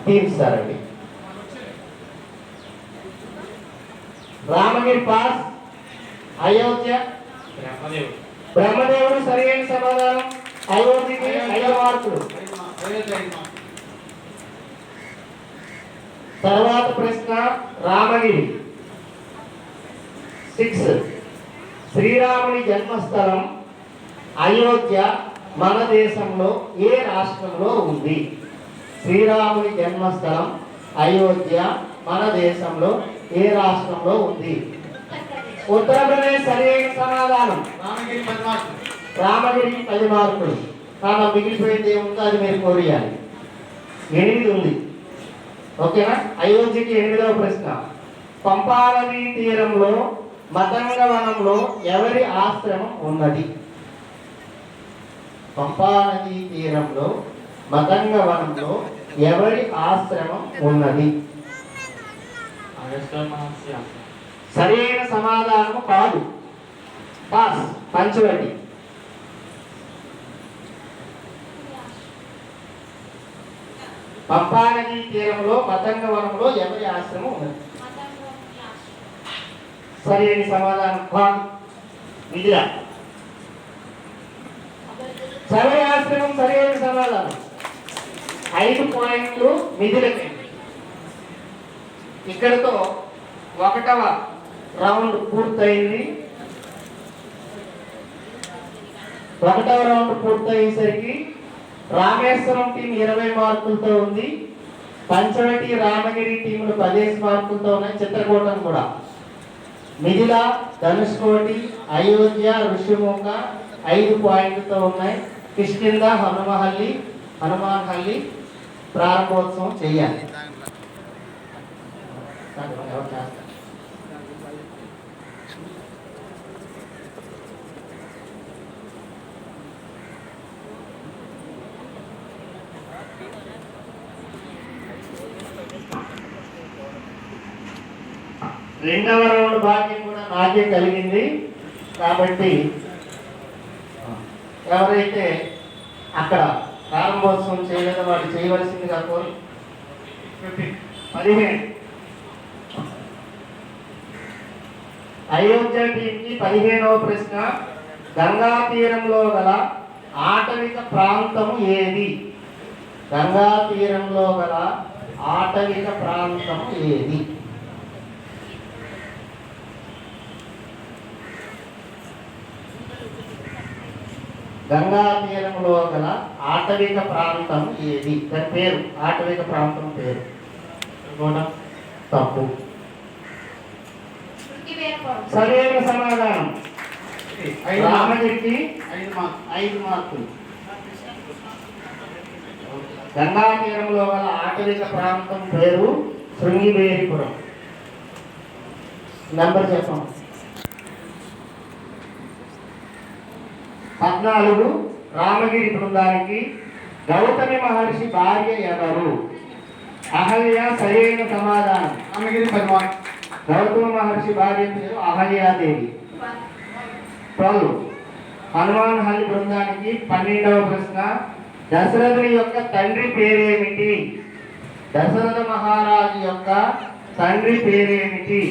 తీరుస్తారండి. Ramagiri pass. Ayodhya బ్రహ్మదేవుడు సరైన సమాధానం. అయోధ్యకి 5 మార్కులు. తర్వాత ప్రశ్న రామగిరి 6. శ్రీరాముని జన్మస్థలం అయోధ్య మన దేశంలో ఏ రాష్ట్రంలో ఉంది? శ్రీరాముని జన్మస్థలం అయోధ్య మన దేశంలో ఏ రాష్ట్రంలో ఉంది? ఉత్తరప్రదేశ్ సరైన సమాధానం. రామగిరి 10 మార్కులు. కానీ మిగిలిపోయింది ఏముందో అది మీరు కోరియాలి. 8 ఉంది. ఓకేనా? అయోధ్యకి 8వ ప్రశ్న. పంపానదీ తీరంలో మతంగవనంలో ఎవరి ఆశ్రమం ఉన్నది? పంపానదీ తీరంలో మతంగవనంలో ఎవరి ఆశ్రమం ఉన్నది? సరైన సమాధానము కాదు. పాస్. పంచవటి. పంపానదీ తీరంలో మతంగవనంలో ఎవరి ఆశ్రమం ఉన్నది? సరైన సమాధానం కాదు. మిథిల. సరైన ఆశ్రమం సరైన సమాధానం. 5 పాయింట్లు మిథిలకి. ఇక్కడతో 1వ రౌండ్ పూర్తయింది. 1వ రౌండ్ పూర్తయ్యేసరికి రామేశ్వరం టీం 20 మార్కులతో ఉంది. పంచవటి రామగిరి టీములు 15 మార్కులతో ఉన్నాయి. చిత్రకూటం కూడా. మిథిల, ధనుష్కోటి, అయోధ్య, ఋషిముఖ 5 పాయింట్లతో ఉన్నాయి. కిష్కింద, హనుమాన్హల్లి ప్రారంభోత్సవం చేయాలి. రెండవ రౌండ్ భాగ్యం కూడా నాకే కలిగింది. కాబట్టి ఎవరైతే అక్కడ ప్రారంభోత్సవం చేయలేదో వాళ్ళు చేయవలసిందిగా కోరి 15. అయోధ్య టీంకి 15వ ప్రశ్న. గంగా తీరంలో గల ఆటవిక ప్రాంతము ఏది? గంగా తీరంలో గల ఆటవిక ప్రాంతము ఏది? గంగా తీరంలో గల ఆటవిక ప్రాంతం ఏది? దాని పేరు, ఆటవిక ప్రాంతం పేరు తప్పు. సరైన సమాధానం రామగిరికి 5 మార్కులు. గంగా తీరంలో గల ఆటవిక ప్రాంతం పేరు శృంగిబేరిపురం. నెంబర్ చెప్పండి. 14. రామగిరి బృందానికి గౌతమి మహర్షి భార్య ఎవరు? అహల్య. సరైన సమాధానం. రామగిరి 10 మార్కులు. గౌతమ మహర్షి భార్య పేరు అహల్యాదేవి. 12. హనుమాన్హల్లి బృందానికి 12వ ప్రశ్న. దశరథుని యొక్క తండ్రి పేరేమిటి? దశరథ మహారాజు యొక్క తండ్రి పేరేమిటి?